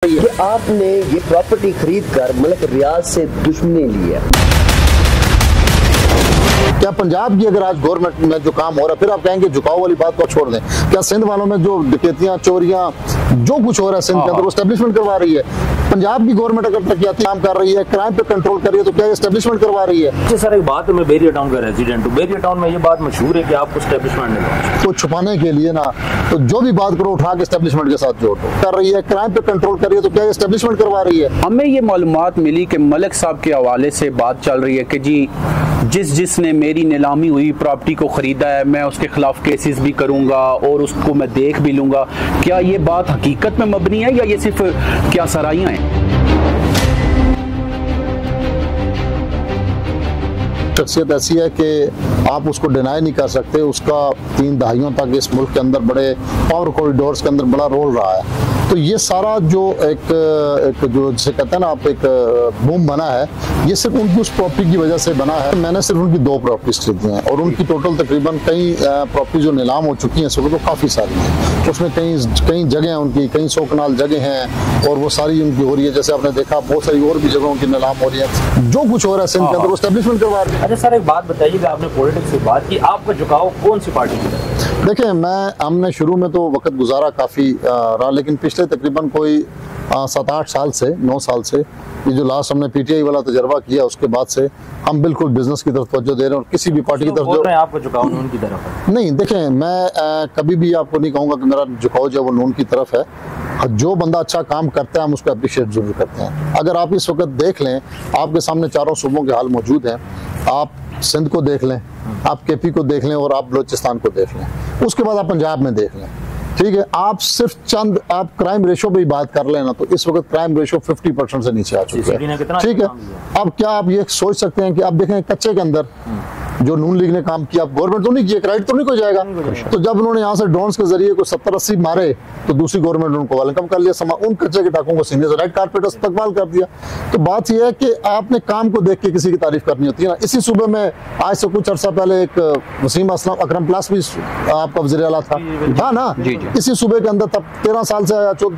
कि आपने ये प्रॉपर्टी खरीद कर मलिक रियाज से दुश्मनी ली है। क्या पंजाब की अगर आज गवर्नमेंट में जो काम हो रहा है, फिर आप कहेंगे झुकाव वाली बात को छोड़ दें? क्या सिंध वालों में जो डकैतियां चोरियां जो कुछ हो रहा है सिंध के अंदर वो एस्टेब्लिशमेंट करवा रही है? पंजाब की गवर्नमेंट अगर तरक्याती काम कर रही है, क्राइम पे कंट्रोल कर रही है, तो क्या एस्टेब्लिशमेंट करवा रही है? जी सर, एक बात है, मैं बेरिया टाउन का रेजिडेंट हूँ। बेरिया टाउन में ये बात मशहूर है कि आपको एस्टेब्लिशमेंट नहीं तो छुपाने के लिए ना, तो जो भी बात करो उठा के एस्टेब्लिशमेंट के साथ जोड़ दो। कर रही है, क्राइम पे कंट्रोल कर रही है, तो क्या एस्टेब्लिशमेंट करवा रही है? हमें ये मालूमात मिली कि मलिक साहब के हवाले से बात चल रही है कि जी जिसने मेरी नीलामी हुई प्रॉपर्टी को खरीदा है, मैं उसके खिलाफ केसेस भी करूंगा और उसको मैं देख भी लूंगा। क्या ये बात हकीकत में मबनी है या ये सिर्फ क्या सराइयां हैं? शख्सियत ऐसी है कि आप उसको डिनाई नहीं कर सकते। उसका 3 दहाइयों तक इस मुल्क के अंदर बड़े पावर कॉरिडोर्स के अंदर बड़ा रोल रहा है। तो ये सारा जो एक जो जिसे कहते हैं ना आप, एक बूम बना है, ये सिर्फ उनकी उस प्रॉपर्टी की वजह से बना है। मैंने सिर्फ उनकी 2 प्रॉपर्टीज खरीदी हैं और उनकी टोटल तकरीबन कई प्रॉपर्टी जो नीलाम हो चुकी हैं इस वक्त, तो काफ़ी सारी हैं। उसमें कई जगह उनकी कई 100 कनाल जगह हैं और वो सारी उनकी हो रही है। जैसे आपने देखा बहुत सारी और भी जगहों की नीलाम हो रही है। जो कुछ हो रहा है सिंध के अंदर वो एस्टेब्लिशमेंट करवा रही है। अच्छा सर, एक बात बताइएगा, आपने पॉलिटिक्स की बात की, आपका झुकाव कौन सी पार्टी की तरफ? देखिए, हमने शुरू में तो वक्त गुजारा काफ़ी रहा, लेकिन पिछले तकरीबन कोई 7-8 साल से 9 साल से ये जो लास्ट हमने पीटीआई वाला तजर्बा किया, उसके बाद से हम बिल्कुल बिजनेस की तरफ तवज्जो दे रहे हैं और किसी भी पार्टी की तरफ जो आपका झुकाव नून की तरफ है। नहीं, देखें, मैं कभी भी आपको नहीं कहूँगा कि मेरा झुकाव जो है वो नून की तरफ है। जो बंदा अच्छा काम करता है हम उसको अप्रिशिएट जरूर करते हैं। अगर आप इस वक्त देख लें, आपके सामने चारों सूबों के हाल मौजूद हैं। आप सिंध को देख लें, आप केपी को देख लें और आप बलोचिस्तान को देख लें, उसके बाद आप पंजाब में देख लें। ठीक है, आप सिर्फ चंद आप क्राइम रेशो पे ही बात कर लेना, तो इस वक्त क्राइम रेशो 50% से नीचे आ चुका है। ठीक है, अब क्या आप ये सोच सकते हैं कि आप देखें कच्चे के अंदर जो नून लीग ने काम किया, गवर्नमेंट तो नहीं किया, क्रेडिट तो नहीं को जाएगा। तो जब उन्होंने यहाँ से ड्रोन्स के जरिए को 70-80 मारे, तो दूसरी गवर्नमेंट ने उनको वेलकम कर लिया, उन कच्चे के टाकों को सीने से रेड कारपेट इस्तकबाल कर दिया। तो बात यह है कि आपने काम को देख के किसी की तारीफ करनी होती है ना। इसी सूबे में आज से कुछ अर्सा पहले एक वसीम अकरम प्लास भी आपका वज़ीर आला था, हाँ ना? इसी सूबे के अंदर तब 13 साल से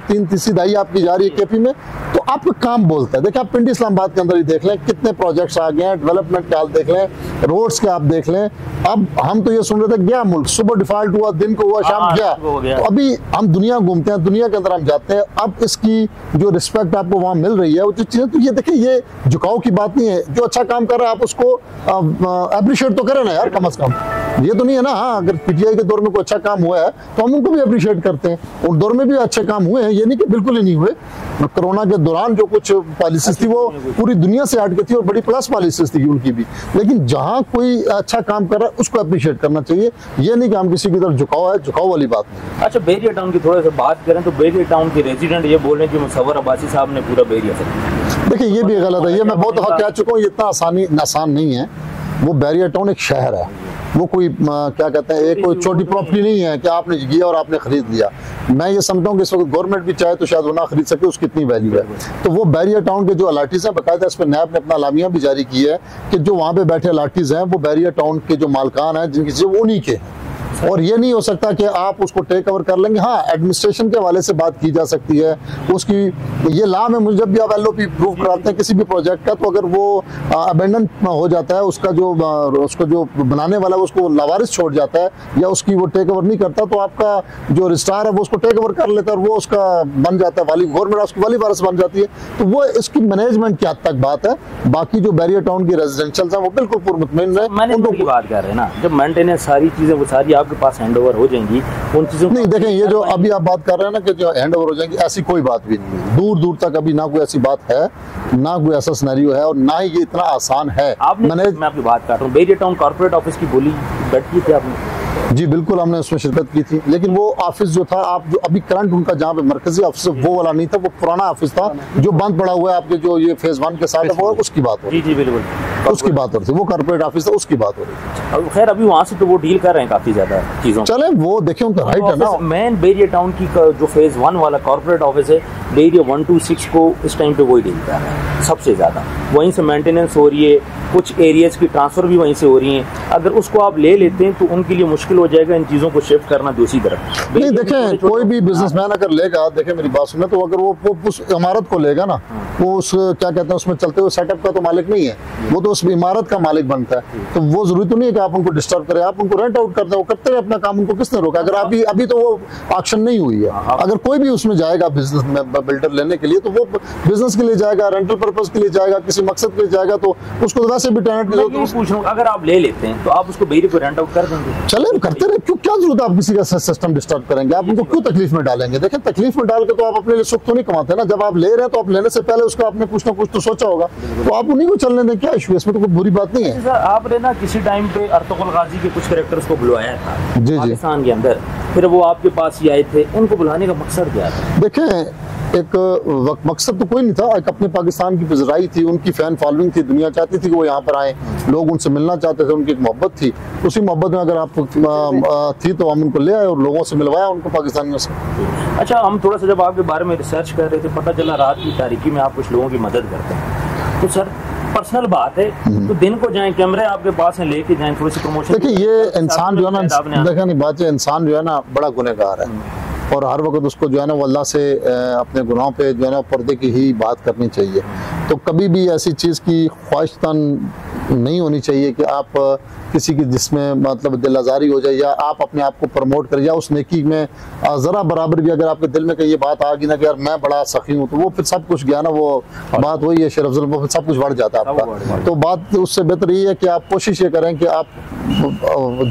3 दहाई आपकी जा रही है केपी में। तो आपका काम बोलता है। देखिए, आप पिंडी इस्लामाबाद के अंदर ही देख लें, कितने प्रोजेक्ट्स आ गए हैं, डेवलपमेंट के हाल देख लें, रोड्स के आप देख लें। अब हम तो ये सुन रहे थे गया मुल्क, सुबह डिफॉल्ट हुआ, दिन को हुआ, शाम गया। तो अभी हम दुनिया घूमते हैं, दुनिया के अंदर हम जाते हैं। अब इसकी जो रिस्पेक्ट आपको वहाँ मिल रही है, वो जो चीजें, तो ये देखिए, ये झुकाव की बात नहीं है। जो अच्छा काम कर रहा है आप उसको अप्रिशिएट तो करें ना यार, कम से कम। ये तो नहीं है ना, हाँ, अगर पीटीआई के दौर में कोई अच्छा काम हुआ है तो हम उनको भी अप्रिशिएट करते हैं। उन दौर में भी अच्छे काम हुए हैं, ये नहीं कि बिल्कुल ही नहीं हुए। कोरोना के दौरान जो कुछ पॉलिसीज थी वो पूरी दुनिया से हट गई थी और बड़ी प्लस पॉलिसीज थी उनकी भी। लेकिन जहाँ कोई अच्छा काम कर रहा है उसको अप्रिशिएट करना चाहिए। ये नहीं कि हम किसी की तरफ झुकाव है, झुकाव वाली बात नहीं। अच्छा, बेरिया टाउन की थोड़ा सा बात करें तो बेरिया टाउन के रेजिडेंट ये बोल रहे हैं कि मुसव्वर अब्बासी साहब ने पूरा बेरिया से। देखिए, ये भी गलत है। ये मैं बहुत दफा कह चुका हूँ, ये इतना आसान नहीं है। वो बेरिया टाउन एक शहर है, वो कोई क्या कहते हैं, एक कोई छोटी प्रॉपर्टी नहीं है कि आपने किया और आपने खरीद लिया। मैं ये समझता हूँ कि इस वक्त गवर्नमेंट भी चाहे तो शायद वो ना खरीद सके, उसकी इतनी वैल्यू है। तो वो बेरिया टाउन के जो अलाटीज हैं, बाकायदा इस पर नैब ने अपना अलामिया भी जारी की है कि जो वहाँ पे बैठे अलाटीज हैं वो बेरिया टाउन के जो मालकान हैं, जिनकी चीज़ें उन्हीं के हैं। और ये नहीं हो सकता कि आप उसको टेक ओवर कर लेंगे। हाँ, एडमिनिस्ट्रेशन के हवाले से बात की जा सकती है उसकी। ये लॉ में मुझे जब भी आप एलओपी प्रूव कराते हैं किसी भी प्रोजेक्ट का, तो अगर वो अबेंडन हो जाता है, उसको जो बनाने वाला है उसको लावारिस छोड़ जाता है या उसकी वो टेक ओवर नहीं करता, तो आपका जो रजिस्ट्रार है वो उसको टेक ओवर कर लेता है और वो उसका बन जाता है वाली, गवर्नमेंट उसकी वाली वारिस बन जाती है। तो वो इसकी मैनेजमेंट की हद तक बात है। बाकी जो बेरिया टाउन की रेजिडेंशियल है वो बिल्कुल पुरमुतमईन है। मैनेजमेंट की बात कर रहे हैं ना, जब मेंटेनेंस सारी चीजें वो सारी आपके पास हैंडओवर हो जाएंगी, उन चीजों नहीं। देखें, ये जो अभी आप बात कर रहे हैं ना कि जो हैंडओवर हो जाएंगी, ऐसी कोई बात भी नहीं है। दूर दूर तक अभी ना कोई ऐसी बात है, ना कोई ऐसा सिनेरियो है और ना ही ये इतना आसान है। मैं आपकी बात कर रहा हूँ, बेरिया टाउन कॉर्पोरेट ऑफिस की बोली बैठ की थी आपने? जी बिल्कुल, हमने उसमें शिरकत की थी। लेकिन वो ऑफिस जो था, आप जो अभी करंट उनका जहाँ पे मरकजी ऑफिस वो वाला नहीं था, वो पुराना ऑफिस था जो बंद पड़ा हुआ है। आपके जो ये फेज 1 के साथ है वो उसकी बात हो। जी बिल्कुल। उसकी बात हो रही थी, वो कॉर्पोरेट ऑफिस था, उसकी बात हो रही थी। अब खैर अभी वहाँ से तो वो डील कर रहे हैं काफी ज्यादा चीजों। चले वो देखिए, उनका राइट है ना। मेन बेरिया टाउन की जो फेज 1 वाला कॉर्पोरेट ऑफिस है, बेरिया 1 to 6 को इस टाइम पे वही डील कर रहा है सबसे ज्यादा। वहीं से मेंटेनेंस हो रही है, कुछ एरियाज की ट्रांसफर भी वहीं से हो रही हैं। अगर उसको आप ले लेते हैं तो उनके लिए मुश्किल हो जाएगा इन चीजों को शिफ्ट करना दूसरी तरफ। नहीं देखें, कोई भी बिजनेसमैन अगर लेगा, देखें मेरी बात सुने, तो अगर वो उस इमारत को लेगा ना, वो उस क्या कहते हैं उसमें चलते हुए सेटअप का तो मालिक नहीं है, वो तो उस इमारत का मालिक बनता है। तो वो जरूरी तो नहीं है कि आप उनको डिस्टर्ब करें, आप उनको रेंट आउट करते हैं, वो करते हैं अपना काम, उनको किसने रोका? अगर अभी तो वो ऑक्शन नहीं हुई है, अगर कोई भी उसमें जाएगा बिजनेस में बिल्डर लेने के लिए, तो वो बिजनेस के लिए जाएगा, रेंटल पर्पज के लिए जाएगा, किसी मकसद के लिए जाएगा, तो उसको तो वैसे भी टेनेंट पूछ रहा हूं, अगर आप ले लेते हैं तो आप उसको बेरी को रेंट आउट कर देंगे? चले करते रहे, क्यों, क्या जरूरत है आप किसी का सिस्टम डिस्टर्ब करेंगे? आप उनको क्यों तकलीफ में डालेंगे? देखें, तकलीफ में डाल के तो आप अपने लिए सुख तो नहीं कमाते ना। जब आप ले रहे हैं तो आप लेने से पहले उसका आपने कुछ ना कुछ तो सोचा होगा, तो आप उन्हीं को चलने दें, क्या इशू है इसमें? तो कोई बुरी बात नहीं है। सर आपने ना किसी टाइम पे अर्तुगरुल गाजी के कुछ कैरेक्टर्स को बुलवाया था जी पाकिस्तान के अंदर, फिर वो आपके पास ही आए थे, उनको बुलाने का मकसद क्या था? देखें, एक मकसद तो कोई नहीं था, एक अपने पाकिस्तान की पिजराई थी, उनकी फैन फॉलोइंग थी, दुनिया चाहती थी कि वो यहाँ पर आए, लोग उनसे मिलना चाहते थे, उनकी एक मोहब्बत थी। उसी मोहब्बत में अगर आप थी तो हम उनको ले आए और लोगों से मिलवाया उनको पाकिस्तानियों से। अच्छा, हम थोड़ा सा जब आपके बारे में रिसर्च कर रहे थे, पता चला रात की तारीकी में आप कुछ लोगों की मदद करते हैं। तो सर पर्सनल बात है, तो दिन को जाएं, कैमरे आपके पास हैं, लेके जाएं, थोड़ी सी प्रमोशन। देखिए, ये इंसान जो है ना, देखा नहीं बात है, इंसान जो है ना बड़ा गुनहगार है, और हर वक्त उसको जो है ना वो अल्लाह से अपने गुनाहों पे जो है ना पर्दे की ही बात करनी चाहिए। तो कभी भी ऐसी चीज़ की ख्वाहिशतन नहीं होनी चाहिए कि आप किसी की जिसमें मतलब दिल आज़ारी हो जाए, या आप अपने आप को प्रमोट करें, या उस नेकी में ज़रा बराबर भी अगर आपके दिल में कहीं ये बात आ गई ना कि यार मैं बड़ा सखी हूँ, तो वो फिर सब कुछ गया ना, वो बात वही है शेर अफजल, वो फिर सब कुछ बढ़ जाता है आपका। तो बात उससे बेहतर ये है कि आप कोशिश ये करें कि आप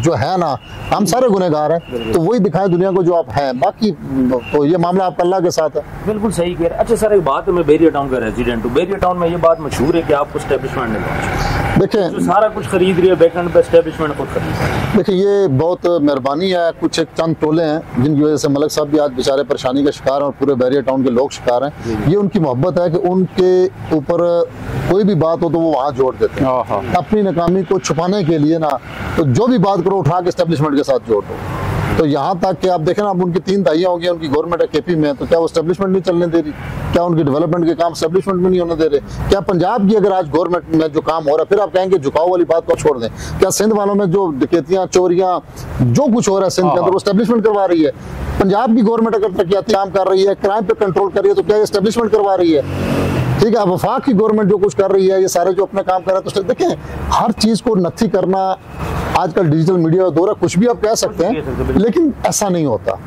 जो है ना, हम सारे गुनहगार हैं, तो वही दिखाएं दुनिया को जो आप हैं, बाकी तो ये मामला आपका अल्लाह के साथ है। बिल्कुल सही कह रहे हैं। अच्छा सर, एक बात है, मैं बेरिया टाउन का रेजिडेंट हूँ। बेरिया टाउन में ये बात मशहूर है कि आपको एस्टेब्लिशमेंट नहीं, देखें सारा कुछ खरीद रही है, बैकएंड पे एस्टेब्लिशमेंट खुद खरीद रही है। देखिए, ये बहुत मेहरबानी है, कुछ एक चंद टोले हैं जिनकी वजह से मलिक साहब भी आज बेचारे परेशानी का शिकार हैं और पूरे बैरिया टाउन के लोग शिकार हैं। ये उनकी मोहब्बत है कि उनके ऊपर कोई भी बात हो तो वो वहाँ जोड़ देते हैं, अपनी नाकामी को छुपाने के लिए ना, तो जो भी बात करो उठा के एस्टेब्लिशमेंट के साथ जोड़ दो। तो यहाँ तक कि आप देखें ना, अब उनकी 3 दहाइयाँ हो गई, उनकी गवर्नमेंट है केपी में, तो क्या वो एस्टेब्लिशमेंट नहीं चलने दे रही? क्या उनकी डेवलपमेंट के काम एस्टेब्लिशमेंट में नहीं होने दे रहे? क्या पंजाब की अगर आज गवर्नमेंट में जो काम हो रहा है, फिर आप कहेंगे झुकाव वाली बात को छोड़ दें? क्या सिंध वालों में जो डकैतियाँ, चोरियाँ, जो कुछ हो रहा है सिंध के अंदर, वो एस्टेब्लिशमेंट करवा रही है? पंजाब की गवर्नमेंट अगर तरक्याती काम कर रही है, क्राइम पे कंट्रोल कर रही है, तो क्या एस्टेब्लिशमेंट करवा रही है? ठीक है, वफाक की गवर्नमेंट जो कुछ कर रही है, ये सारे जो अपने काम कर रहे हैं, तो देखें हर चीज को नथी करना, आजकल डिजिटल मीडिया का दौर है, कुछ भी आप कह सकते हैं, लेकिन ऐसा नहीं होता।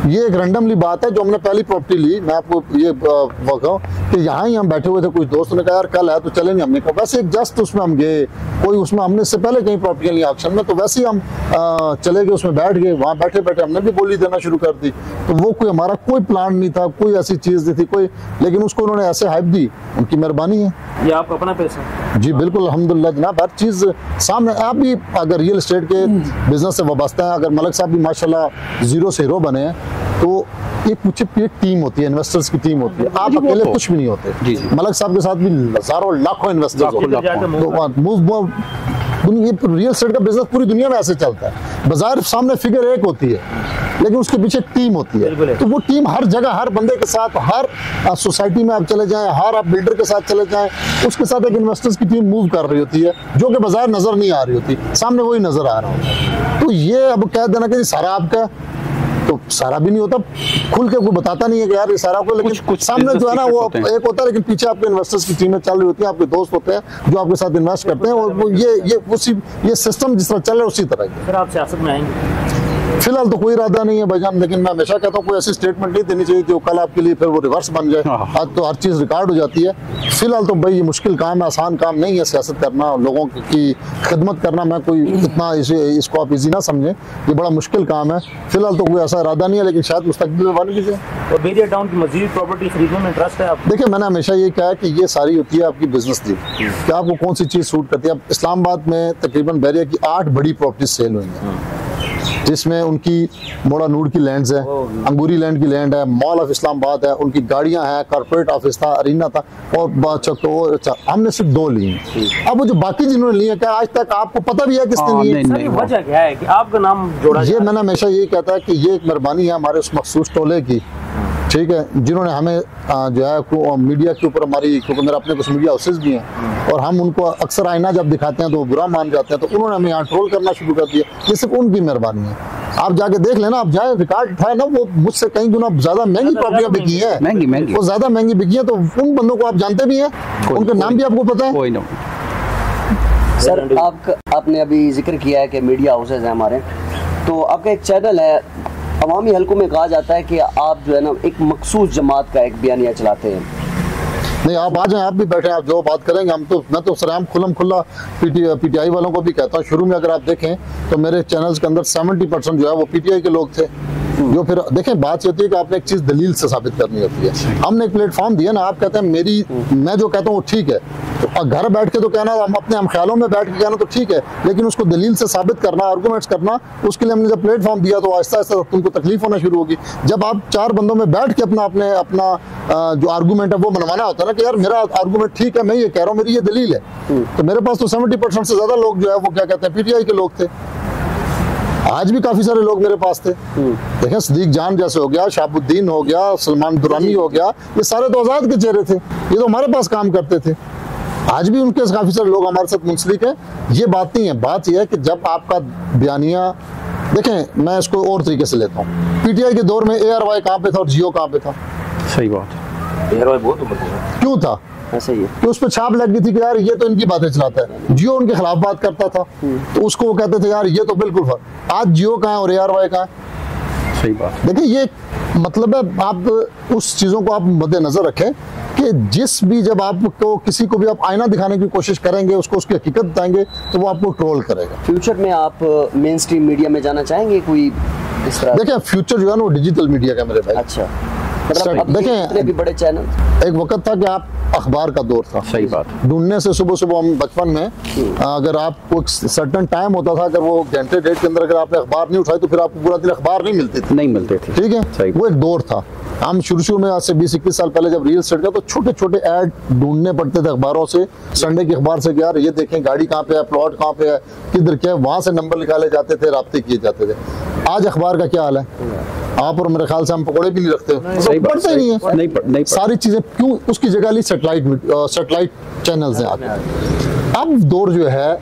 ये एक रैंडमली बात है। जो हमने पहली प्रॉपर्टी ली, मैं आपको ये बताऊं कि यहाँ ही हम बैठे हुए थे, कुछ दोस्तों ने कहा यार कल है तो चले नहीं, हमने कहा वैसे एक जस्ट उसमें हम गए, कोई उसमें हमने इससे पहले कहीं प्रॉपर्टियां ली ऑक्शन में, तो वैसे ही हम चले गए, उसमें बैठ गए, वहाँ बैठे बैठे हमने भी बोली देना शुरू कर दी। तो वो कोई हमारा कोई प्लान नहीं था, कोई ऐसी चीज़ नहीं थी कोई, लेकिन उसको उन्होंने ऐसे हाइप दी, उनकी मेहरबानी है। ये आपका अपना पैसा? जी बिल्कुल, अल्हम्दुलिल्लाह जनाब, हर चीज़ सामने। आप भी अगर रियल एस्टेट के बिजनेस से वाबस्ता हैं, अगर मलिक साहब भी माशाल्लाह जीरो से हीरो बने हैं, तो एक कुछ टीम होती है, इन्वेस्टर्स की टीम होती है, आप अकेले कुछ भी नहीं होते। मलिक साहब के साथ भी हजारों लाखों इन्वेस्टर्स होते हैं। ये रियल एस्टेट का बिजनेस पूरी दुनिया में ऐसे चलता है, बाजार सामने फिगर एक होती है, लेकिन उसके पीछे टीम होती है। तो वो टीम हर जगह, हर बंदे के साथ, हर सोसाइटी में आप चले जाएं, हर आप बिल्डर के साथ चले जाएं, उसके साथ एक इन्वेस्टर्स की टीम मूव कर रही होती है, जो कि बाजार नजर नहीं आ रही होती, सामने वही नजर आ रहा होता है। तो ये अब कह देना कि सारा आपका, तो सारा भी नहीं होता, खुल के कोई बताता नहीं है कि यार ये सारा को, लेकिन कुछ सामने जो है ना वो एक होता है, लेकिन पीछे आपके इन्वेस्टर्स की टीमें चल रही होती है, आपके दोस्त होते हैं जो आपके साथ इन्वेस्ट करते हैं, और वो ये सिस्टम जिस तरह चल रहा है उसी तरह की। फिर आप सियासत में आएंगे? फिलहाल तो कोई इरादा नहीं है भाईजान, लेकिन मैं हमेशा कहता हूँ कोई ऐसी स्टेटमेंट नहीं देनी चाहिए जो कल आपके लिए फिर वो रिवर्स बन जाए। आज तो हर चीज़ रिकॉर्ड हो जाती है। फिलहाल तो भाई ये मुश्किल काम है, आसान काम नहीं है सियासत करना, लोगों की खिदमत करना। मैं कोई इतना इसको आप इजी ना समझें, ये बड़ा मुश्किल काम है। फिलहाल तो कोई ऐसा इरादा नहीं है, लेकिन शायद मुस्तकबिल में बन कीजिए। और बेरिया टाउन की मजीद प्रॉपर्टी खरीदने में इंटरेस्ट है आप? देखिए, मैंने हमेशा ये कहा कि ये सारी होती है आपकी बिजनेस डील, कि आपको कौन सी चीज़ सूट करती है। अब इस्लामाबाद में तकरीबन बैरिया की 8 बड़ी प्रॉपर्टी सेल हुई हैं, जिसमें उनकी मोड़ा नूर की लैंड्स है, अंगूरी लैंड की लैंड है, मॉल ऑफ इस्लामाबाद है, उनकी गाड़ियां हैं, कॉर्पोरेट ऑफिस था, अरीना था, और अच्छा हमने सिर्फ 2 ली हैं। अब वो जो बाकी जिन्होंने ली है, क्या आज तक आपको पता भी है किसने ली है? वजह क्या है कि आपका नाम जोड़ा? ये मैंने हमेशा यही कहता है कि ये एक मेहरबानी है हमारे उस मखसूस टोले की, ठीक है, जिन्होंने हमें जो है मीडिया के ऊपर हमारी, क्योंकि मेरे अपने कुछ मीडिया हाउसेज भी हैं और हम उनको अक्सर आईना जब दिखाते हैं तो वो बुरा मान जाते हैं, तो उन्होंने हमें यहाँ ट्रोल करना शुरू कर दिया। ये सिर्फ उनकी मेहरबानी है। आप जाके देख लेना, आप जाए रिकॉर्ड उठाए ना, वो मुझसे कई गुना ज्यादा महंगी प्रॉपर्टियां बिकी है, महंगी वो ज्यादा महंगी बिकी है। तो उन बंदों को आप जानते भी हैं, उनके नाम भी आपको पता है? कोई ना। सर आपने अभी जिक्र किया है कि मीडिया हाउसेज हैं हमारे, तो आपका एक चैनल है, अवामी हलकों में कहा जाता है कि आप जो है ना एक मखसूस जमात का एक बयानिया चलाते हैं। नहीं, आप आ जाएं, आप भी बैठे, आप जो बात करेंगे हम तो, मैं तो सराम खुल्लम खुल्ला पीटीआई वालों को भी कहता हूँ। शुरू में अगर आप देखें तो मेरे चैनल्स के अंदर 70% जो है वो पीटीआई के लोग थे। जो फिर देखें, बात ये होती है कि आपने एक चीज दलील से साबित करनी होती है। हमने एक प्लेटफॉर्म दिया ना, आप कहते हैं मैं जो कहता हूँ वो ठीक है, तो घर बैठ के तो कहना, हम अपने हम ख्यालों में बैठ के कहना तो ठीक है, लेकिन उसको दलील से साबित करना, आर्गूमेंट्स करना, उसके लिए हमने जब प्लेटफॉर्म दिया तो आहिस्ता आहिस्ता तुमको तकलीफ होना शुरू होगी। जब आप 4 बंदों में बैठ के अपना जो आर्गूमेंट है वो मनवाना होता है ना, कि यार मेरा आर्गूमेंट ठीक है, मैं ये कह रहा हूँ, मेरी ये दलील है, तो मेरे पास तो 70% से ज्यादा लोग जो है वो क्या कहते हैं, पीटीआई के लोग थे। आज भी काफी सारे लोग मेरे पास थे। देखें, सदीक जान जैसे हो गया, शाहबुद्दीन हो गया, सलमान दुरानी हो गया, ये सारे तो आजाद के चेहरे थे, ये तो हमारे पास काम करते थे। आज भी उनके काफी सारे लोग हमारे साथ मुंसलिक हैं। ये बात नहीं है, बात यह है कि जब आपका बयानिया, देखें मैं इसको और तरीके से लेता हूँ, पीटीआई के दौर में ARY कहाँ पे था और जियो कहाँ पे था? सही बात है, ARY बहुत ऊपर था। क्यों था? ऐसा ही है कि उस पर छाप लग गई थी कि यार ये तो इनकी बातें चलाता है। जियो उनके खिलाफ बात करता था, तो उसको वो कहते थे यार ये तो बिल्कुल। आज जियो कहाँ है और ARY कहाँ है? सही बात। देखिए, ये मतलब है, आप उस चीजों को आप मद्देनजर रखें कि जिस भी, जब आपको किसी को भी आप आईना दिखाने की कोशिश करेंगे, उसको उसकी हकीकत बताएंगे, तो वो आपको ट्रोल करेगा। फ्यूचर में आप मेन स्ट्रीम मीडिया में जाना चाहेंगे कोई इस तरह? देखिए, फ्यूचर जो है ना वो डिजिटल मीडिया का मेरे भाई। अच्छा, मतलब देखें, भी बड़े चैनल, एक वक्त था कि आप अखबार का दौर था। सही बात। ढूंढने से सुबह हम बचपन में, अगर आपको एक सर्टन टाइम होता था, अगर वो घंटे डेढ़ के अंदर अगर आपने अखबार नहीं उठाई तो फिर आपको पूरा दिन अखबार नहीं मिलती थी, नहीं मिलते थे। ठीक है, वो एक दौर था। हम शुरू में आज से 20-21 साल पहले जब रील स्टार्ट किया तो छोटे छोटे ऐड ढूंढने पड़ते थे अखबारों से, संडे के अखबार से, यार ये देखें गाड़ी कहाँ पे है, प्लॉट कहाँ पे है, किधर क्या है, वहां से नंबर निकाले जाते थे, राब्ते किए जाते थे। आज अखबार का क्या हाल है? आप और मेरे ख्याल से हम पकौड़े भी नहीं रखते, पढ़ते ही नहीं है, नहीं सारी चीजें क्यों, उसकी जगह ली सेटेलाइट चैनल्स हैं। अब दौर जो है,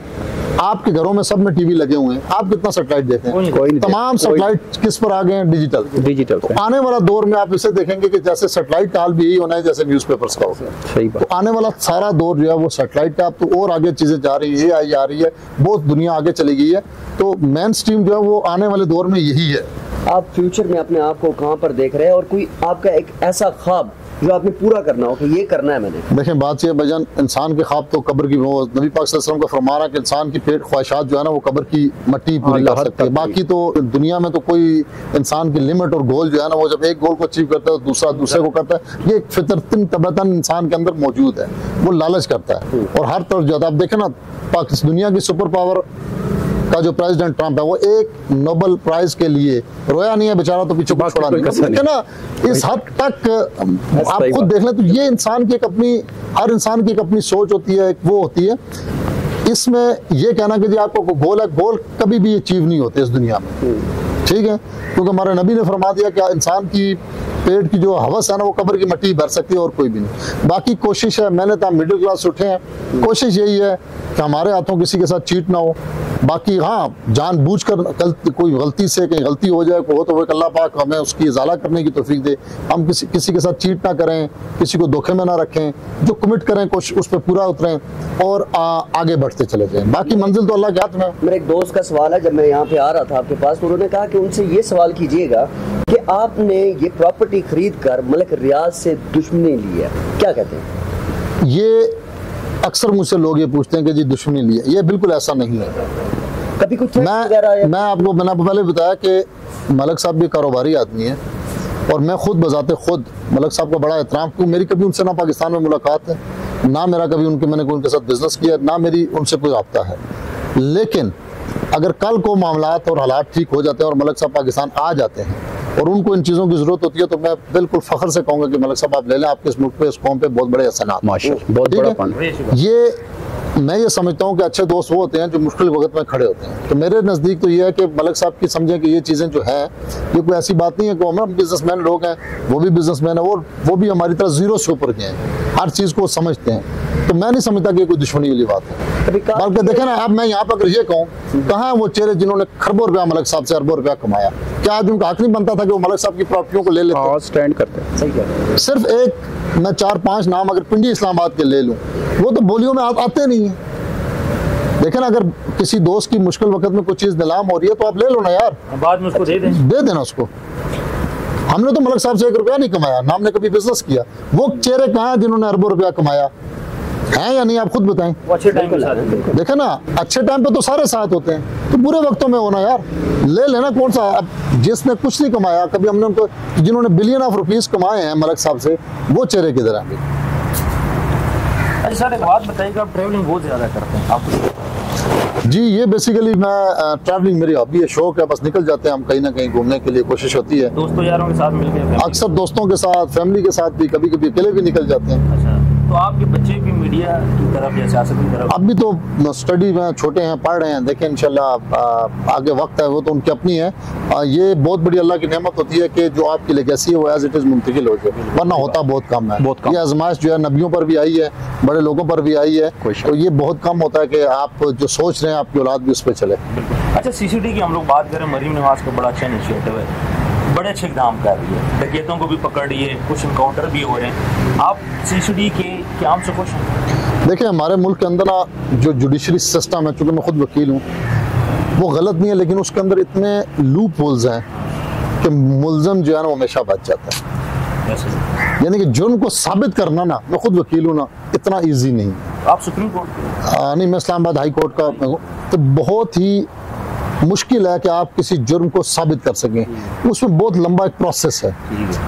आपके घरों में सब में टीवी लगे हुए हैं, आप कितना सेटेलाइट देखें? कोई नहीं। तमाम सेटेलाइट किस पर आ गए हैं? डिजिटल। तो आने वाला दौर में आप इसे देखेंगे कि जैसे सेटेलाइट का हाल भी यही होना है जैसे न्यूज़पेपर्स का होगा। सही बात। तो आने वाला सारा दौर जो है वो सेटेलाइट का, तो और आगे चीजें जा रही है, AI आ रही है, बहुत दुनिया आगे चली गई है। तो मेन स्ट्रीम जो है वो आने वाले दौर में यही है। आप फ्यूचर में अपने आप को कहाँ पर देख रहे हैं, और कोई आपका एक ऐसा ख्वाब जो आपने पूरा करना हो कि ये करना है मैंने? देखें, बात ये भजन, इंसान के ख्वाब तो कब्र की, वो नबी पाक सल्लल्लाहु अलैहि वसल्लम का फरमाना है कि इंसान की पेट ख्वाहिशात जो है ना वो कब्र की मट्टी पूरी कर सकती है। बाकी तो दुनिया में तो कोई इंसान की लिमिट और गोल जो है ना, वो जब एक गोल को अचीव करता है तो दूसरा दूसरे को करता है। ये फितरतन तबतन इंसान के अंदर मौजूद है, वो लालच करता है। और हर तरफ जो आप देखें ना, पाकिस्तान दुनिया की सुपर पावर का जो प्रेसिडेंट ट्रंप है, वो एक नोबेल प्राइज के लिए रोया नहीं है बेचारा, तो पीछे छोड़ा नहीं है ना। इस हद तक आप खुद देख लें, तो ये इंसान की एक अपनी, हर इंसान की एक अपनी सोच होती है, एक वो होती है। इसमें ये कहना कि जी आपको गोल है, गोल कभी भी अचीव नहीं होते इस दुनिया में, ठीक है, क्योंकि हमारे नबी ने फरमा दिया कि इंसान की पेट की जो हवस है ना वो कब्र की मट्टी भर सकती है और कोई भी नहीं। बाकी कोशिश है, मैंने तो मिडिल क्लास उठे हैं, कोशिश यही है कि हमारे हाथों किसी के साथ चीट ना हो। बाकी हाँ, जानबूझकर कोई गलती से कहीं गलती हो जाए, हो तो वो अल्लाह पाक हमें उसकी इजाला करने की तौफीक दे। हम किसी के साथ चीट ना करें, किसी को धोखे में ना रखें, जो कमिट करें कोशिश उस पर पूरा उतरें और आगे बढ़ते चले जाएं। बाकी मंजिल तो अल्लाह के हाथ में। मेरे एक दोस्त का सवाल है, जब मैं यहाँ पे आ रहा था आपके पास, तो उन्होंने कहा कि उनसे ये सवाल कीजिएगा कि आपने ये प्रॉपर्टी खरीद कर मलिक रियाज से दुश्मनी ली है, क्या कहते हैं? ये अक्सर मुझसे लोग ये पूछते हैं कि जी दुश्मनी ली है, ये बिल्कुल ऐसा नहीं है। कभी कुछ मैं आपको, मैंने पहले बताया कि मलिक साहब भी कारोबारी आदमी है और मैं खुद बजाते खुद मलिक साहब का बड़ा एहतराम, क्योंकि मेरी कभी उनसे ना पाकिस्तान में मुलाकात है, ना मेरा कभी मैंने उनके साथ बिजनेस किया, ना मेरी उनसे कोई रब्ता है। लेकिन अगर कल को मामलात और हालात ठीक हो जाते हैं और मलिक साहब पाकिस्तान आ जाते हैं और उनको इन चीज़ों की ज़रूरत होती है, तो मैं बिल्कुल फ़ख्र से कहूँगा कि मलिक साहब आप ले लें, आपके इस मुल्क पे, इस कौम पे बहुत बड़े असनात। माशाअल्लाह, बहुत बड़ा फंड। ये मैं ये समझता हूँ कि अच्छे दोस्त वो होते हैं जो मुश्किल वक्त में खड़े होते हैं। तो मेरे नज़दीक तो ये है कि मलिक साहब की समझें कि ये चीज़ें जो है, ये कोई ऐसी बात नहीं है कि हम बिजनेसमैन लोग हैं, वो भी बिजनेसमैन है, वो भी हमारी तरह जीरो से ऊपर गए हैं, हर चीज़ को समझते हैं। तो मैं नहीं समझता कि कोई दुश्मनी वाली बात है। बल्कि देखें ना, अब मैं यहाँ पर अगर ये कहूँ, कहाँ वो चेहरे जिन्होंने खरबों रुपया मलिक साहब से अरबों रुपया कमाया, क्या आज उनका हक नहीं बनता था कि वो मलिक साहब की प्रॉपर्टियों को ले लेते, स्टैंड करते हैं? सही कह रहे हैं। सिर्फ एक मैं 4-5 नाम अगर पिंडी इस्लामाबाद के ले लूँ, वो तो बोलियों में आते नहीं है। लेकिन अगर किसी दोस्त की मुश्किल वक्त में कोई चीज़ नीलाम हो रही है तो आप ले लो ना यार, बाद में उसको दे देना उसको। हमने तो मलिक साहब से 1 रुपया नहीं कमाया, ना हमने कभी बिजनेस किया। वो चेहरे कहाँ हैं जिन्होंने अरबों रुपया कमाया है या नहीं, आप खुद बताएं। वो अच्छे टाइम पे साथ हैं। देखे ना, अच्छे टाइम पे तो सारे साथ होते हैं, तो बुरे वक्तों में होना यार, ले लेना। कौन सा, अब जिसने कुछ नहीं कमाया कभी, हमने उनको, जिन्होंने बिलियन ऑफ रुपीस कमाए हैं मलिक साहब से, वो चेहरे किधर हैं? अच्छा सर, एक बात बताइएगा, आप ट्रैवलिंग बहुत ज़्यादा करते हैं आप? जी, ये बेसिकली मैं ट्रैवलिंग मेरी हॉबी है, शौक है, बस निकल जाते हैं हम कहीं ना कहीं घूमने के लिए, कोशिश होती है दोस्तों यारों के साथ मिलकर? अक्सर दोस्तों के साथ, फैमिली के साथ भी, कभी कभी अकेले भी निकल जाते हैं। अच्छा, तो आपके बच्चे भी मीडिया की तरफ या सियासत की तरफ? अभी तो स्टडी में छोटे हैं, पढ़ रहे हैं, देखें इंशाल्लाह आगे वक्त है, वो तो उनकी अपनी है। ये बहुत बड़ी अल्लाह की नेमत होती है कि जो आपकी लेगेसी है वो एज इट इज़ मुंतकिल हो जाए, वरना होता बहुत कम है। बहुत कम। ये आजमाइश जो है नबियों पर भी आई है, बड़े लोगों पर भी आई है, तो ये बहुत कम होता है कि आप जो सोच रहे हैं आपकी औलाद भी उस पर चले। अच्छा, सीसीडी की हम लोग बात करें, मरीम नवाज का बड़ा अच्छा इनिशिएटिव है, बड़े अच्छे इकदाम कर रही है, डकैतों को भी पकड़ रही है, कुछ इनकाउंटर भी हो रहे हैं। आप सीसीडी के क्याम से खुश हैं? देखिए, हमारे मुल्क के अंदर ना जो जुडिशरी सिस्टम है, चूँकि मैं खुद वकील हूँ, वो गलत नहीं है, लेकिन उसके अंदर इतने लूप होल्स हैं कि मुलजम जो है ना हमेशा बच जाता है। यानी कि जुर्म को साबित करना ना, मैं खुद वकील हूँ ना, इतना ईजी नहीं। आप सुप्रीम कोर्ट? नहीं, मैं इस्लामाबाद हाई कोर्ट का, तो बहुत ही मुश्किल है कि आप किसी जुर्म को साबित कर सकें, उसमें बहुत लंबा एक प्रोसेस है।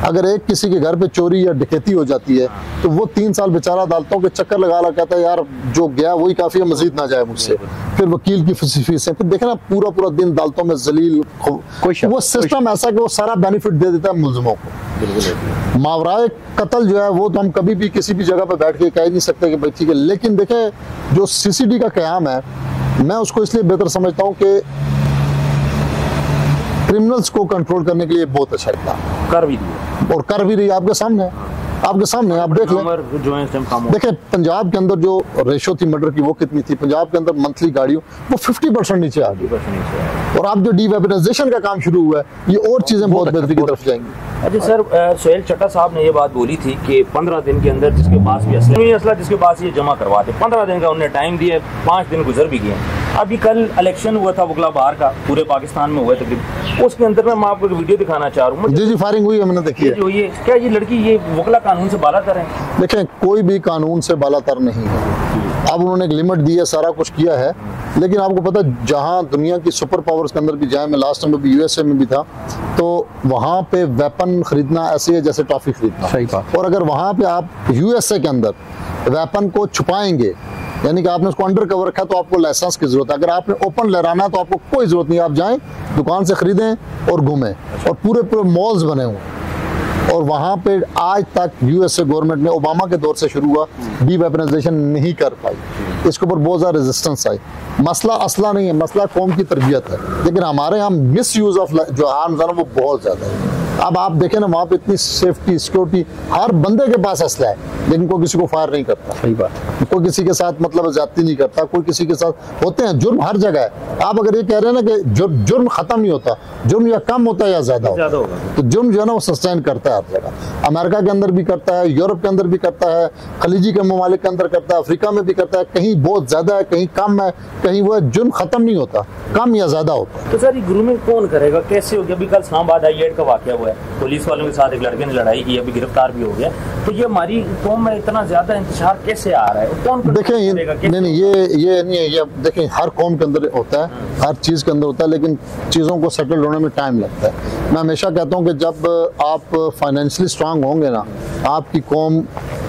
अगर एक किसी के घर पे चोरी या डकैती हो जाती है तो वो 3 साल बेचारा अदालतों के चक्कर लगा कहता है यार जो गया वही काफ़ी है, मजीद ना जाए मुझसे, फिर वकील की फीस है, फिर देखे ना पूरा दिन अदालतों में जलील। वो सिस्टम ऐसा कि वो सारा बेनिफिट दे देता है मुलजमों को। मावराए कत्ल जो है वो तो हम कभी भी किसी भी जगह पर बैठ के कह नहीं सकते कि भाई ठीक है, लेकिन देखें जो सीसीडी का क़याम है, मैं उसको इसलिए बेहतर समझता हूँ कि क्रिमिनल्स को कंट्रोल करने के लिए बहुत अच्छा इकदाम कर भी दिया और कर भी रही है। आपके सामने आप देख लें। देखिए, पंजाब के अंदर जो रेशो थी मर्डर की वो कितनी थी, पंजाब के अंदर मंथली गाड़ियों वो 50% नीचे आ गई, और अब जो डीवेपनाइजेशन का काम शुरू हुआ है, ये और चीजें बहुत बेहतरी की तरफ जाएंगी। अच्छा सर, सोहेल चट्टा साहब ने ये बात बोली थी कि 15 दिन के अंदर जिसके पास भी असला जिसके पास ये जमा करवा दे, 15 दिन का उन्हें टाइम दिया, 5 दिन गुजर भी गए। अभी कल इलेक्शन हुआ था वकला बाहर का, पूरे पाकिस्तान में हुआ तकरीबन, उसके अंदर मैं आपको वीडियो दिखाना चाह रहा हूँ। जी, फायरिंग हुई है, मैंने देखी है। ये क्या ये लड़की ये वकला कानून से बालातर है? देखें, कोई भी कानून से बालातर नहीं है। अब उन्होंने एक लिमिट दी है, सारा कुछ किया है, लेकिन आपको पता है जहाँ दुनिया की सुपर पावर्स के अंदर भी जाए, मैं लास्ट टाइम भी यूएसए में भी था, तो वहाँ पे वेपन खरीदना ऐसे है जैसे टॉफी खरीदना। सही बात। और अगर वहाँ पे आप यूएसए के अंदर वेपन को छुपाएंगे, यानी कि आपने उसको अंडर कवर रखा, तो आपको लाइसेंस की जरूरत है। अगर आपने ओपन लहराना है तो आपको कोई जरूरत नहीं, आप जाएं दुकान से खरीदें और घूमें, और पूरे मॉल्स बने हुए। और वहाँ पे आज तक यूएसए गवर्नमेंट ने ओबामा के दौर से शुरू हुआ, डीवेपनाइजेशन नहीं कर पाई, इसके ऊपर बहुत ज़्यादा रेजिस्टेंस आई। मसला असला नहीं है, मसला कौम की तरबियत है, लेकिन हमारे यहाँ मिस यूज़ ऑफ जो आर्म्स है वो बहुत ज़्यादा है। अब आप देखें ना, वहाँ पे इतनी सेफ्टी सिक्योरिटी, हर बंदे के पास असला है, लेकिन कोई किसी को फायर नहीं करता। सही बात। कोई किसी के साथ मतलब ज्यादती नहीं करता, कोई किसी के साथ होते हैं, जुर्म हर जगह है। आप अगर ये कह रहे हैं ना कि जुर्म खत्म नहीं होता, जुर्म या कम होता है या ज्यादा होता है, तो जुर्म जो है ना वो सस्टेन करता है हर जगह। अमेरिका के अंदर भी करता है, यूरोप के अंदर भी करता है, खलीजी के ममालिक के अंदर करता है, अफ्रीका में भी करता है, कहीं बहुत ज्यादा है, कहीं कम है, कहीं वो जुर्म खत्म नहीं होता, कम या ज्यादा होता है। तो सर ये ग्रूमिंग कौन करेगा, कैसे होगी? अभी कल इस्लामाबाद हाईएड का वाकया हुआ है, पुलिस वालों के साथ एक लड़के ने लड़ाई की, अभी गिरफ्तार भी हो गया, तो ये हमारी कौम में इतना ज्यादा इंतशार कैसे आ रहा है? कौन देखें, नहीं ये नहीं है, ये देखें हर कौम के अंदर होता है, हर चीज़ के अंदर होता है, लेकिन चीज़ों को सेटल होने में टाइम लगता है। मैं हमेशा कहता हूँ कि जब आप फाइनेंशियली स्ट्रांग होंगे ना, आपकी कौम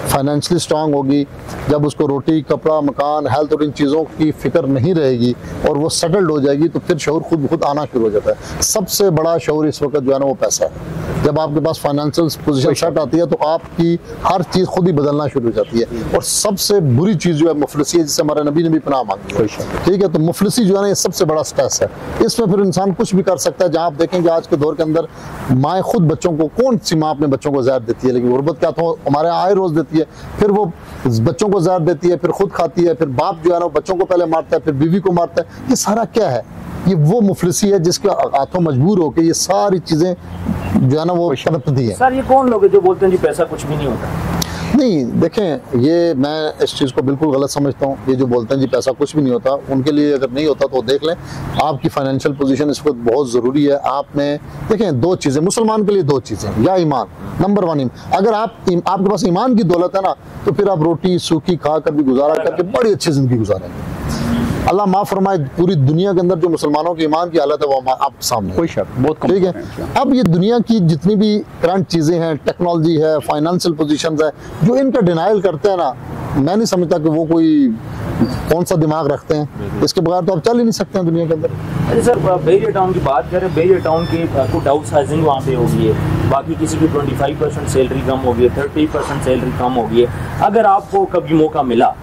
फाइनेंशियली स्ट्रांग होगी, जब उसको रोटी, कपड़ा, मकान, हेल्थ और इन चीज़ों की फिक्र नहीं रहेगी और वो सेटल्ड हो जाएगी, तो फिर शऊर खुद ब खुद आना शुरू हो जाता है। सबसे बड़ा शऊर इस वक्त जो है ना वो पैसा है। जब आपके पास फाइनेंशियल पोजीशन सेट आती है तो आपकी हर चीज़ खुद ही बदलना शुरू हो जाती है। और सबसे बुरी चीज़ जो है मुफलिसी है, जिससे हमारे नबी ने भी पनाह मांगी है, ठीक है। तो मुफलिसी जो है ना ये सबसे बड़ा स्ट्रेस है। इसमें फिर इंसान कुछ भी कर सकता है। जहाँ आप देखेंगे आज के दौर के अंदर माएँ खुद बच्चों को, कौन सी माँ अपने बच्चों को ज़हर देती है, लेकिन गुर्बत क्या तो हमारे यहाँ आए रोज़ देती है, फिर वो बच्चों को ज़हर देती है, फिर खुद खाती है, फिर बाप जो है ना बच्चों को पहले मारता है, फिर बीवी को मारता है। ये सारा क्या है? ये वो मुफलिसी है जिसके हाथों मजबूर होकर ये सारी चीज़ें जो है ना वो पनपती है। सर ये कौन लोग हैं जो बोलते हैं जी पैसा कुछ भी नहीं होता? नहीं, देखें, ये मैं इस चीज़ को बिल्कुल गलत समझता हूँ। ये जो बोलते हैं जी पैसा कुछ भी नहीं होता, उनके लिए अगर नहीं होता तो देख लें, आपकी फाइनेंशियल पोजीशन इस वक्त बहुत ज़रूरी है। आप में देखें दो चीज़ें, मुसलमान के लिए दो चीज़ें, या ईमान, नंबर वन ईमान। अगर आपके पास ईमान की दौलत है ना, तो फिर आप रोटी सूखी खा कर भी गुजारा करके बड़ी अच्छी ज़िंदगी गुजारेंगे। अल्लाह माफ़ फरमाए, पूरी दुनिया के अंदर जो मुसलमानों की ईमान की हालत है वो आपके सामने, कोई शक, बहुत कम, ठीक है। अब ये दुनिया की जितनी भी करंट चीज़ें हैं, टेक्नोलॉजी है, फाइनेंशियल पोजीशंस है, जो इनका डिनाइल करते हैं ना, मैं नहीं समझता कि वो कोई कौन सा दिमाग रखते हैं। इसके बगैर तो आप चल ही नहीं सकते हैं दुनिया के अंदर। अरे सर बहरिया टाउन की बात करें, बहरिया टाउन की कुछ डाउन साइजिंग वहाँ पे हो गई है, बाकी किसी की 25% सैलरी कम हो गई है, 30% सैलरी कम हो गई है। अगर आपको कभी मौका मिला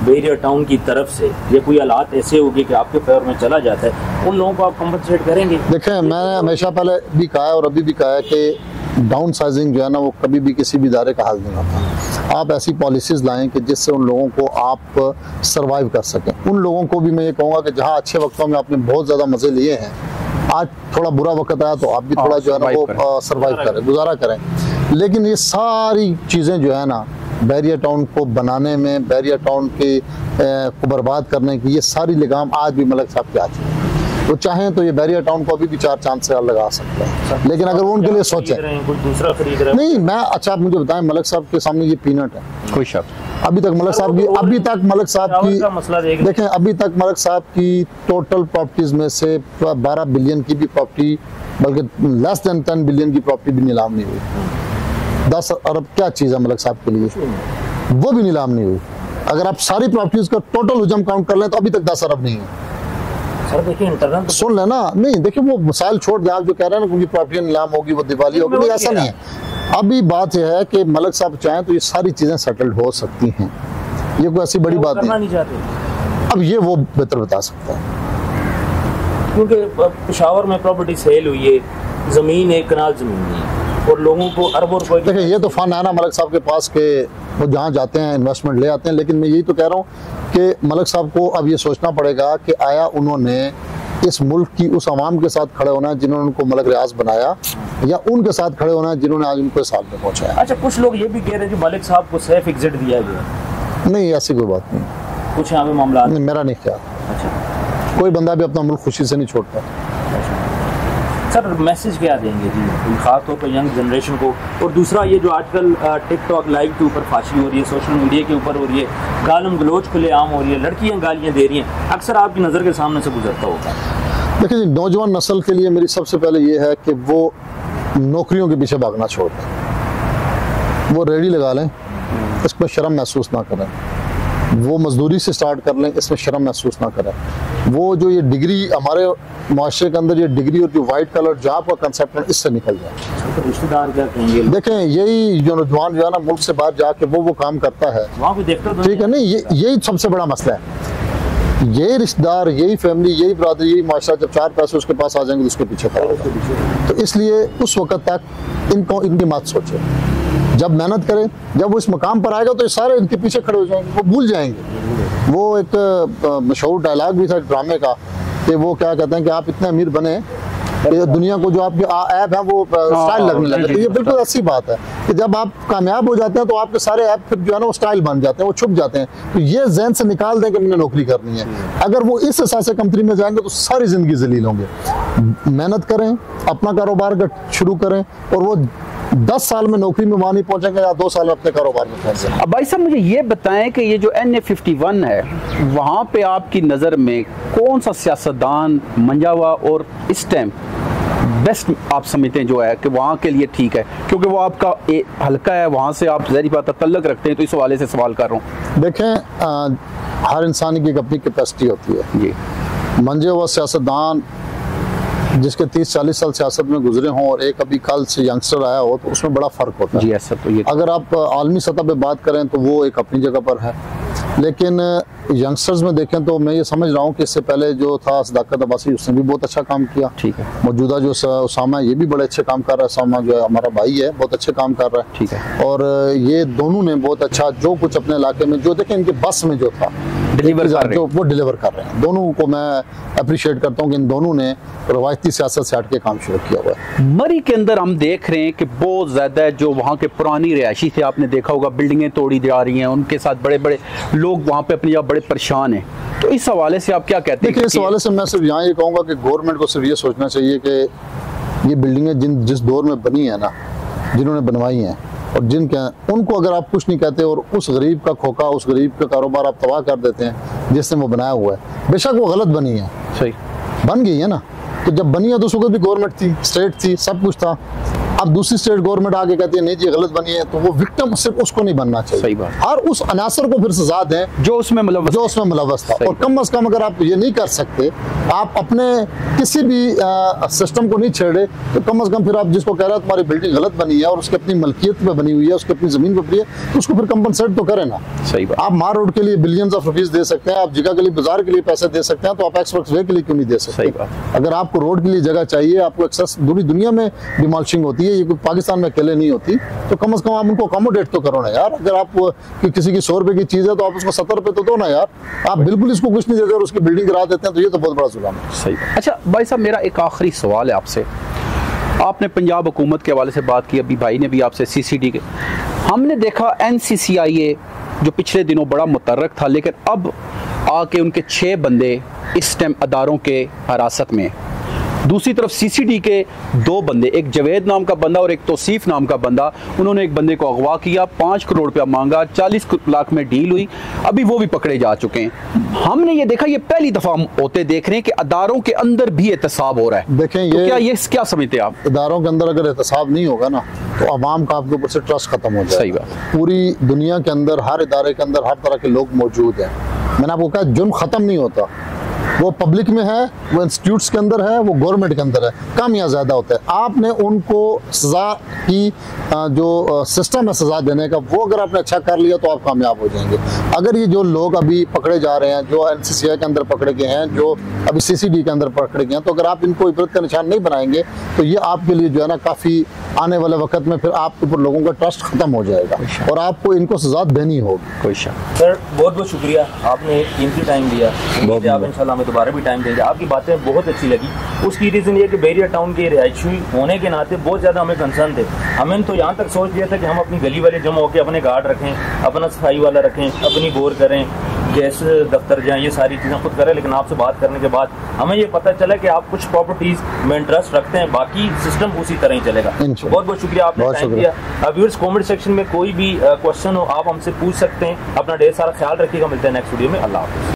बहरिया टाउन की तरफ से, ये कोई हालात ऐसे होगी कि आपके फेवर में चला जाता है, उन लोगों को आप कंपनसेट करेंगे? देखें, मैंने हमेशा पहले भी कहा है और अभी भी कहा है कि डाउन साइजिंग जो है ना वो कभी भी किसी भी इदारे का हाल नहीं होता। आप ऐसी पॉलिसीज़ लाएं कि जिससे उन लोगों को आप सर्वाइव कर सकें। उन लोगों को भी मैं ये कहूँगा कि जहाँ अच्छे वक्तों में आपने बहुत ज़्यादा मज़े लिए हैं, आज थोड़ा बुरा वक्त आया तो आप भी थोड़ा जो है ना वो सर्वाइव करें, गुजारा करें। लेकिन ये सारी चीज़ें जो है ना बहरिया टाउन को बनाने में, बहरिया टाउन के को बर्बाद करने की, ये सारी लगाम आज भी मलिक साहब के हाथ में। वो चाहें तो ये बहरिया टाउन को अभी भी 4 चांद से लगा सकते हैं, लेकिन अगर वो उनके लिए सोचें। कुछ दूसरा खरीद रहे नहीं, मैं अच्छा आप मुझे बताएं, मलिक साहब के सामने ये पीनट है। कोई शक, अभी तक मलिक साहब की देखें, अभी तक मलिक साहब की टोटल प्रॉपर्टीज में से 12 बिलियन की भी प्रॉपर्टी, बल्कि लेस देन 10 बिलियन की प्रॉपर्टी भी नीलाम नहीं हुई। 10 अरब क्या चीज़ है मलिक साहब के लिए, वो भी नीलाम नहीं हुई। अगर आप सारी प्रॉपर्टीज का टोटल हुजम काउंट कर लें तो अभी तक 10 अरब नहीं है। सर देखिए इंटरनल तो सुन लेना, नहीं देखिए वो मिसाइल छोड़ दें, आप जो कह रहे हैं ना, क्योंकि प्रॉपर्टी नीलाम होगी, वो दिवाली होगी, नहीं ऐसा नहीं है। अभी बात यह है कि मलिक साहब चाहें तो ये सारी चीज़ें सेटल्ड हो सकती हैं, ये कोई ऐसी बड़ी बात नहीं। अब ये वो बेहतर बता सकता है, क्योंकि पेशावर में प्रॉपर्टी सेल हुई है, ज़मीन एक कनाल ज़मीन है और लोगों को अरबों रुपए। देखिए ये तो फन है ना मलिक साहब के पास के वो जहाँ जाते हैं इन्वेस्टमेंट ले आते हैं, लेकिन मैं यही तो कह रहा हूँ कि मलिक साहब को अब ये सोचना पड़ेगा कि आया उन्होंने इस मुल्क की उस आवाम के साथ खड़े होना है जिन्होंने उनको मलिक रियाज बनाया, या उनके साथ खड़े होना है जिन्होंने आज उनको इस हाल में पहुँचाया। अच्छा, कुछ लोग ये भी कह रहे हैं कि मलिक साहब को सेफ एग्जिट दिया गया। नहीं, ऐसी कोई बात नहीं, कुछ यहाँ पे मामला नहीं, मेरा नहीं ख्याल। अच्छा, कोई बंदा भी अपना मुल्क खुशी से नहीं छोड़ता। सर मैसेज क्या देंगे जी खास तौर पर यंग जनरेशन को? और दूसरा ये जो आजकल टिकटॉक लाइव के ऊपर फांसी हो रही है, सोशल मीडिया के ऊपर हो रही है, गालम गलोच खुलेआम हो रही है, लड़कियां गालियां दे रही हैं, अक्सर आपकी नज़र के सामने से गुजरता होगा। देखिए जी, नौजवान नस्ल के लिए मेरी सबसे पहले ये है कि वो नौकरियों के पीछे भागना छोड़ दें, वो रेडी लगा लें, इसमें शर्म महसूस ना करें, वो मजदूरी से स्टार्ट कर लें, इसमें शर्म महसूस ना करें। वो जो ये डिग्री हमारे माशरे के अंदर ये डिग्री और जो वाइट कलर जॉब का कंसेप्ट है, इससे निकल जाए। तो रिश्तेदार क्या कहेंगे? देखें, यही जो नौजवान जो है ना मुल्क से बाहर जाके वो काम करता है, वहाँ भी देखते हो, ठीक है, नहीं यही सबसे बड़ा मसला है। यही रिश्तेदार, यही फैमिली, यही बरादरी, यही माशरा, जब 4 पैसे उसके पास आ जाएंगे तो उसके पीछे खड़ा होगा। तो इसलिए उस वक्त तक इनकी मत सोचे, जब मेहनत करें, जब वो इस मकाम पर आएगा तो ये सारे इनके पीछे खड़े हो जाएंगे, वो भूल जाएंगे। वो एक मशहूर डायलॉग भी था ड्रामे का कि वो क्या कहते हैं कि आप इतने अमीर बने कि दुनिया को जो आपके ऐप है वो स्टाइल लगने लगे। तो ये बिल्कुल ऐसी बात है कि जब आप कामयाब हो जाते हैं तो आपके सारे ऐप फिर जो है ना वो स्टाइल बन जाते हैं, वो छुप जाते हैं। तो ये जहन से निकाल दें कि मैंने नौकरी करनी है। अगर वो इस हिसाब से कंपनी में जाएंगे तो सारी जिंदगी जलील होंगे। मेहनत करें, अपना कारोबार शुरू करें, और वो 10 साल में नौकरी में वहाँ नहीं पहुंचेंगे या 2 साल में अपने कारोबार में पहुंच जाएंगे। अब भाई साहब मुझे ये बताएं कि ये जो NA51 है, वहाँ पे आपकी नज़र में कौन सा सियासतदान मंजा हुआ और इस टाइम बेस्ट आप समझते हैं जो है कि वहाँ के लिए ठीक है, क्योंकि वो आपका हल्का है, वहाँ से आप ज़ाहिर बात तल्लक रखते हैं, तो इस हवाले से सवाल कर रहा हूँ। देखें, हर इंसान की एक अपनी कैपेसिटी होती है जी। मंजे हुआ सियासतदान जिसके 30-40 साल सियासत में गुजरे हों और एक अभी कल से यंगस्टर आया हो, तो उसमें बड़ा फ़र्क होता है। जी ऐसा तो ये अगर आप आलमी सतह पे बात करें तो वो एक अपनी जगह पर है, लेकिन यंगस्टर्स में देखें तो मैं ये समझ रहा हूँ कि इससे पहले जो था सदाकत अब्बासी, उसने भी बहुत अच्छा काम किया। ठीक है। मौजूदा जो उसामा है, ये भी बड़े अच्छे काम कर रहा है। उसामा जो है हमारा भाई है, बहुत अच्छे काम कर रहा है। ठीक है। और ये दोनों ने बहुत अच्छा जो कुछ अपने इलाके में जो देखें, इनके बस में जो था डिलीवर कर रहे हैं, वो डिलीवर कर रहे हैं। दोनों को मैं अप्रिशिएट करता हूँ कि इन दोनों ने रवायती सियासत से हट के काम शुरू किया हुआ है। मरी के अंदर हम देख रहे हैं कि बहुत ज़्यादा जो वहाँ के पुरानी रिहायशी थे, आपने देखा होगा बिल्डिंगें तोड़ी जा रही हैं, उनके साथ बड़े बड़े लोग वहाँ पे अपनी जगह बड़े परेशान हैं। तो इस हवाले से आप क्या कहते हैं? देखिए, इस हवाले से मैं सिर्फ यहाँ ये कहूँगा कि गवर्नमेंट को सिर्फ ये सोचना चाहिए कि ये बिल्डिंगें जिस दौर में बनी है ना, जिन्होंने बनवाई हैं और उनको अगर आप कुछ नहीं कहते और उस गरीब का खोखा, उस गरीब का कारोबार आप तबाह कर देते हैं जिसने वो बनाया हुआ है, बेशक वो गलत बनी है, सही बन गई है ना, तो जब बनी है तो उस वक्त भी गवर्नमेंट थी, स्टेट थी, सब कुछ था। अब दूसरी स्टेट गवर्नमेंट आगे कहती है नहीं जी गलत बनी है, तो वो विक्टिम सिर्फ उसको नहीं बनना चाहिए। सही बात। और उस अनासर को फिर सजा दें जो उसमें मुलव्वस था। और कम से कम अगर आप ये नहीं कर सकते, आप अपने किसी भी सिस्टम को नहीं छेड़े, तो कम से कम फिर आप जिसको कह रहे हैं तुम्हारी बिल्डिंग गलत बनी है और उसकी अपनी मलकियत पे बनी हुई है, उसकी अपनी जमीन पे बनी है, तो उसको फिर कंपनसेट तो करें ना। सही बात। आप मार रोड के लिए बिलियंस ऑफ रुपीज दे सकते हैं, आप जगह के लिए, बाजार के लिए पैसे दे सकते हैं, तो आप एक्सप्रेस वे के लिए क्यों नहीं दे सकते? सही बात। अगर आपको रोड के लिए जगह चाहिए, आपको एक्सेस, पूरी दुनिया में डिमोलिशिंग होती है, ये पाकिस्तान में अकेले नहीं होती, तो कम से कम आप उनको अकोमोडेट तो करो ना यार। अगर आप किसी की 100 रुपए की चीज है तो आप उसको 70 रुपए तो दो ना यार। आप बिल्कुल इसको कुछ नहीं देते और उसकी बिल्डिंग गिरा देते हैं, तो ये तो बहुत बड़ा जुल्म है। सही। अच्छा भाई साहब, मेरा एक आखिरी सवाल है आपसे। आपने पंजाब हुकूमत के हवाले से बात की, अभी भाई ने भी आपसे CCD के, हमने देखा NCCIA जो पिछले दिनों बड़ा मुतर्रक था, लेकिन अब आके उनके 6 बंदे इस टाइम अदारों के हिरासत में। दूसरी तरफ CCD के 2 बंदे, एक जवेद नाम का बंदा और एक तौसीफ नाम का बंदा, उन्होंने एक बंदे को अगवा किया, 5 करोड़ रुपया मांगा, 40 लाख में डील हुई, अभी वो भी पकड़े जा चुके हैं। हमने ये देखा, ये पहली दफा हम होते देख रहे हैं कि अदारों के अंदर भी एहतसाब हो रहा है। देखें, तो क्या समझते हैं आप? इदारों के अंदर अगर एहतसाब नहीं होगा ना, तो अवाम का आपके ऊपर से ट्रस्ट खत्म हो जाएगा। सही बात। पूरी दुनिया के अंदर, हर इदारे के अंदर हर तरह के लोग मौजूद हैं। मैंने आपको कहा जुर्म खत्म नहीं होता, वो पब्लिक में है, वो इंस्टीट्यूट्स के अंदर है, वो गवर्नमेंट के अंदर है, कम या ज्यादा होता है। आपने उनको सजा की जो सिस्टम है सजा देने का, वो अगर आपने अच्छा कर लिया तो आप कामयाब हो जाएंगे। अगर ये जो लोग अभी पकड़े जा रहे हैं, जो NCCI के अंदर पकड़े गए हैं, जो अभी CCD के अंदर पकड़े गए हैं, तो अगर आप इनको इबरत का निशान नहीं बनाएंगे तो ये आपके लिए जो है ना, काफी आने वाले वक्त में फिर आपके ऊपर लोगों का ट्रस्ट खत्म हो जाएगा और आपको इनको सजा देनी होगी। कोई शक। सर बहुत बहुत शुक्रिया, आपने कीमती टाइम दिया। आप इंशाल्लाह हमें दोबारा भी टाइम देंगे। आपकी बातें बहुत अच्छी लगी। उसकी रीज़न ये कि बहरिया टाउन के रिहायशी होने के नाते बहुत ज़्यादा हमें कंसर्न थे। हमने तो यहाँ तक सोच लिया था कि हम अपनी गली वाले जमा होकर अपने गार्ड रखें, अपना सफाई वाला रखें, अपनी बोर करें, गैस दफ्तर जाएं, ये सारी चीज़ें खुद करें। लेकिन आपसे बात करने के बाद हमें ये पता चला कि आप कुछ प्रॉपर्टीज़ में इंटरेस्ट रखते हैं, बाकी सिस्टम उसी तरह ही चलेगा। बहुत बहुत शुक्रिया, आपने टाइम दिया। व्यूअर्स, कमेंट सेक्शन में कोई भी क्वेश्चन हो आप हमसे पूछ सकते हैं। अपना ढेर सारा ख्याल रखिएगा। मिलते हैं नेक्स्ट वीडियो में। अल्लाह हाफ़िज़।